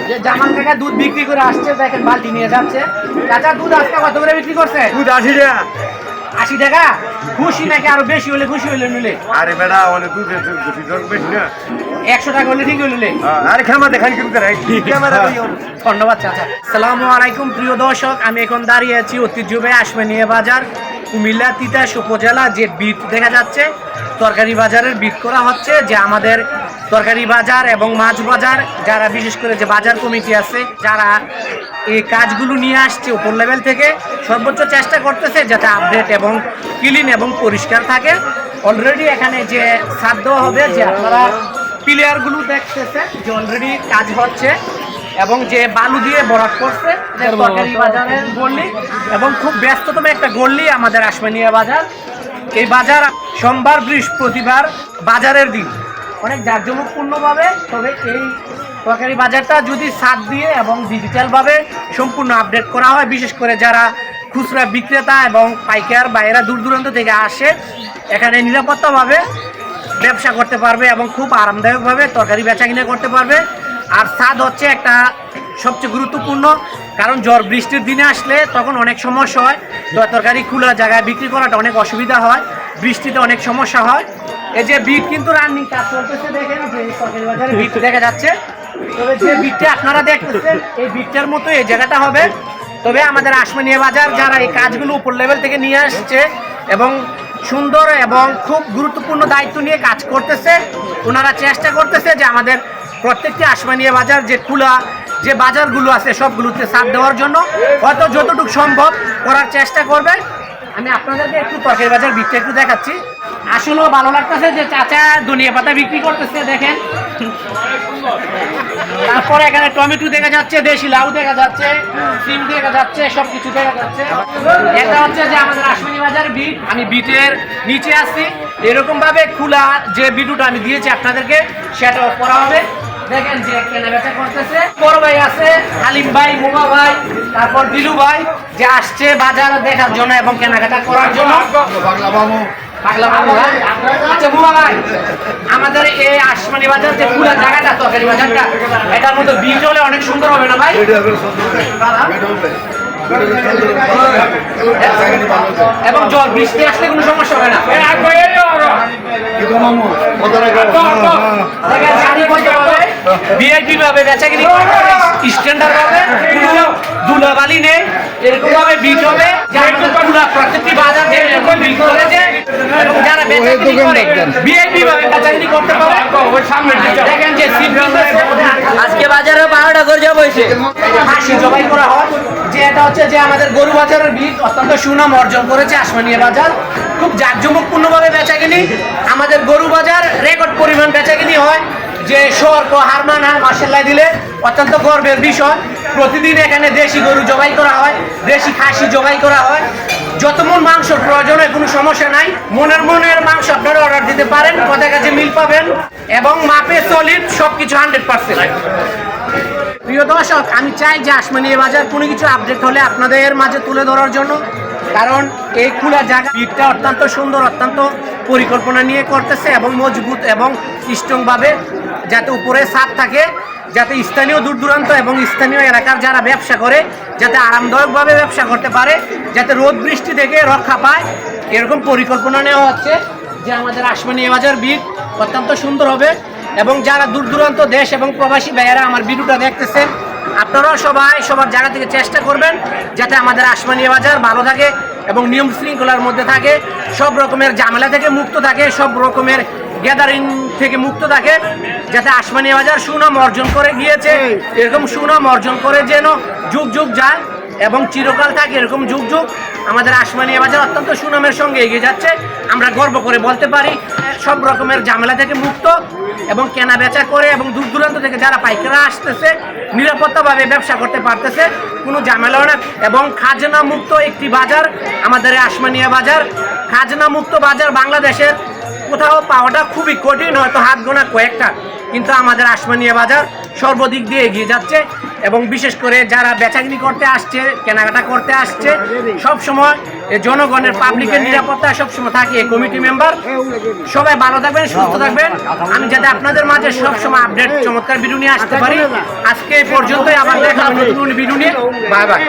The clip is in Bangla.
যে জামাল কাকা দুধ বিক্রি করে আসছে, দেখেন বালতি নিয়ে যাচ্ছে। চাচা দুধ আজকে কত করে বিক্রি করছে? দুধ 80 টাকা। 80 টাকা? খুশি নাকি আরো বেশি হলে খুশি হইলে নিলে? আরে বেটা অনেক দুধ বেশি না, 100 টাকা হলে ঠিক হইলে। আরে খামা দেখাই কিন্তু ক্যামেরা। ধন্যবাদ চাচা। আসসালামু আলাইকুম প্রিয় দর্শক, আমি এখন দাঁড়িয়ে আছি ঐতিহ্যবাহী আশমানিয়া বাজার, কুমিল্লা তিতাস উপজেলা। যে বিট দেখা যাচ্ছে তরকারি বাজারের বিট করা হচ্ছে, যে আমাদের তরকারি বাজার এবং মাছ বাজার যারা বিশেষ করে যে বাজার কমিটি আছে, যারা এই কাজগুলো নিয়ে আসছে উপর লেভেল থেকে, সর্বোচ্চ চেষ্টা করতেছে যাতে আপডেট এবং ক্লিন এবং পরিষ্কার থাকে। অলরেডি এখানে যে ছাদ দেওয়া হবে, যে আপনারা প্লেয়ারগুলো দেখতেছে যে অলরেডি কাজ হচ্ছে এবং যে বালু দিয়ে ভরাট করছে তরকারি বাজারের গল্লি, এবং খুব ব্যস্ততম একটা গল্লি আমাদের আশমানিয়া বাজার। এই বাজার সোমবার বৃহস্পতিবার বাজারের দিন অনেক জাঁকজমকপূর্ণভাবে, তবে এই তরকারি বাজারটা যদি ছাদ দিয়ে এবং ডিজিটালভাবে সম্পূর্ণ আপডেট করা হয়, বিশেষ করে যারা খুচরা বিক্রেতা এবং পাইকার বাইরা দূর দূরান্ত থেকে আসে, এখানে নিরাপত্তাভাবে ব্যবসা করতে পারবে এবং খুব আরামদায়কভাবে তরকারি বেচা কিনা করতে পারবে। আর ছাদ হচ্ছে একটা সবচেয়ে গুরুত্বপূর্ণ, কারণ ঝড় বৃষ্টির দিনে আসলে তখন অনেক সমস্যা হয়, তো তরকারি খোলা জায়গায় বিক্রি করাটা অনেক অসুবিধা হয়, বৃষ্টিতে অনেক সমস্যা হয়। এই যে বিট কিন্তু রানিং কাজ চলতেছে, দেখেন যে তরকারি বাজারে বিট দেখা যাচ্ছে। তবে যে বিটটা আপনারা দেখতেছেন এই বিটটার মতো এই জায়গাটা হবে। তবে আমাদের আশমানিয়া বাজার যারা এই কাজগুলো উপর লেভেল থেকে নিয়ে আসছে এবং সুন্দর এবং খুব গুরুত্বপূর্ণ দায়িত্ব নিয়ে কাজ করতেছে, ওনারা চেষ্টা করতেছে যে আমাদের প্রত্যেকটি আশমানিয়া বাজার যে খোলা যে বাজারগুলো আছে সবগুলোতে ছাড় দেওয়ার জন্য হয়তো যতটুকু সম্ভব করার চেষ্টা করবে। আমি আপনাদেরকে একটু তরকারি বাজার বিক্রি একটু দেখাচ্ছি। আসলেও ভালো লাগতেছে যে চাচা ধনিয়া পাতা বিক্রি করতেছে, দেখেন। তারপরে এখানে টমেটো দেখা যাচ্ছে, দেশি লাউ দেখা যাচ্ছে, সিম দেখা যাচ্ছে, সবকিছু দেখা যাচ্ছে। এটা হচ্ছে যে আমাদের আশমানিয়া বাজার বিট। আমি বিটের নিচে আসছি, এরকম ভাবে খোলা যে ভিডিওটা আমি দিয়েছি আপনাদেরকে সেটাও করা হবে। দেখেন যে কেনাবেচা করতেছে, বড় ভাই আছে, হালিম ভাই, মোবা ভাই, তারপর দিলু ভাই, যে আসছে বাজার দেখার জন্য এবং কেনাকাটা করার জন্য। আচ্ছা মোবা ভাই, আমাদের এই আশমানি বাজার যে পুরো জায়গাটা তরকারি বাজারটা, এটার মধ্যে বিট হলে অনেক সুন্দর হবে না ভাই? এবং জল বৃষ্টি আসলে কোনো সমস্যা হবে না। ভিআইপি ভাবে বেচাকিনি স্ট্যান্ডার্ড ভাবে, কোনো ধুলাবালি নেই, এরকম ভাবে বিট হবে। প্রত্যেকটি বাজার এরকম বিট করেছে এবং যারা বেচাকিনি করে ভিআইপি ভাবে বেচাকিনি করতে পারে। দেখেন যে আজকে বাজারে 12টা করে যাবো, হাসি জবাই করা হয়, যে এটা হচ্ছে যে আমাদের গরু বাজারের বিট অত্যন্ত সুনাম অর্জন করেছে আশমানিয়া বাজার। খুব জাঁকজমকপূর্ণভাবে বেচাকিনি, আমাদের গরু বাজার রেকর্ড পরিমাণ বেচাকিনি হয়, যে সর্ক হারমানা মার্শাল্লাহ দিলে অত্যন্ত গর্বের বিষয়। প্রতিদিন এখানে দেশি গরু জবাই করা হয়, দেশি খাসি জবাই করা হয়। যত মন মাংসর প্রয়োজন হয় কোনো সমস্যা নাই, মনের মাংস আপনারা অর্ডার দিতে পারেন, কথা কাছে মিল পাবেন এবং মাপে সলিড সবকিছু 100%। প্রিয় দর্শক, আমি চাই যে আশমানিয়া বাজার কোনো কিছু আপডেট হলে আপনাদের মাঝে তুলে ধরার জন্য, কারণ এই খোলা জায়গা বিটটা অত্যন্ত সুন্দর, অত্যন্ত পরিকল্পনা নিয়ে করতেছে এবং মজবুত এবং স্ট্রংভাবে, যাতে উপরে ছাদ থাকে, যাতে স্থানীয় দূর দূরান্ত এবং স্থানীয় এলাকার যারা ব্যবসা করে যাতে আরামদায়কভাবে ব্যবসা করতে পারে, যাতে রোদ বৃষ্টি থেকে রক্ষা পায়, এরকম পরিকল্পনা নেওয়া হচ্ছে। যে আমাদের আশমানিয়া বাজার বিট অত্যন্ত সুন্দর হবে এবং যারা দূর দূরান্ত দেশ এবং প্রবাসী ভাইয়েরা আমার ভিডিওটা দেখতেছেন, আপনারাও সবাই সবার জায়গা থেকে চেষ্টা করবেন যাতে আমাদের আশমানিয়া বাজার ভালো থাকে এবং নিয়ম শৃঙ্খলার মধ্যে থাকে, সব রকমের ঝামেলা থেকে মুক্ত থাকে, সব রকমের গ্যাদারিং থেকে মুক্ত থাকে, যাতে আশমানিয়া বাজার সুনাম অর্জন করে গিয়েছে এরকম সুনাম অর্জন করে যেন যুগ যুগ যায় এবং চিরকাল থাকে এরকম যুগ যুগ। আমাদের আশমানিয়া বাজার অত্যন্ত সুনামের সঙ্গে এগিয়ে যাচ্ছে, আমরা গর্ব করে বলতে পারি। সব রকমের ঝামেলা থেকে মুক্ত এবং কেনা বেচা করে এবং দূর দূরান্ত থেকে যারা পাইকাররা আসতেছে নিরাপত্তাভাবে ব্যবসা করতে পারতেছে, কোনো ঝামেলা না। এবং খাজনা মুক্ত একটি বাজার আমাদের আশমানিয়া বাজার। খাজনা মুক্ত বাজার বাংলাদেশের কোথাও পাওয়াটা খুবই কঠিন, হয়তো হাত গোনা কয়েকটা, কিন্তু আমাদের আশমানিয়া বাজার সর্বদিক দিয়ে এগিয়ে যাচ্ছে। এবং বিশেষ করে যারা বেচাকিনি করতে আসছে, কেনাকাটা করতে আসছে, সব সময় জনগণের পাবলিকের নিরাপত্তা সবসময় থাকে এই কমিটি মেম্বার। সবাই ভালো থাকবেন, সুস্থ থাকবেন। আমি যাতে আপনাদের মাঝে সবসময় আপডেট চমৎকার ভিডিও নিয়ে আসতে পারি। আজকে এই পর্যন্তই, আবার দেখা হবে নতুন ভিডিও নিয়ে। Bye bye.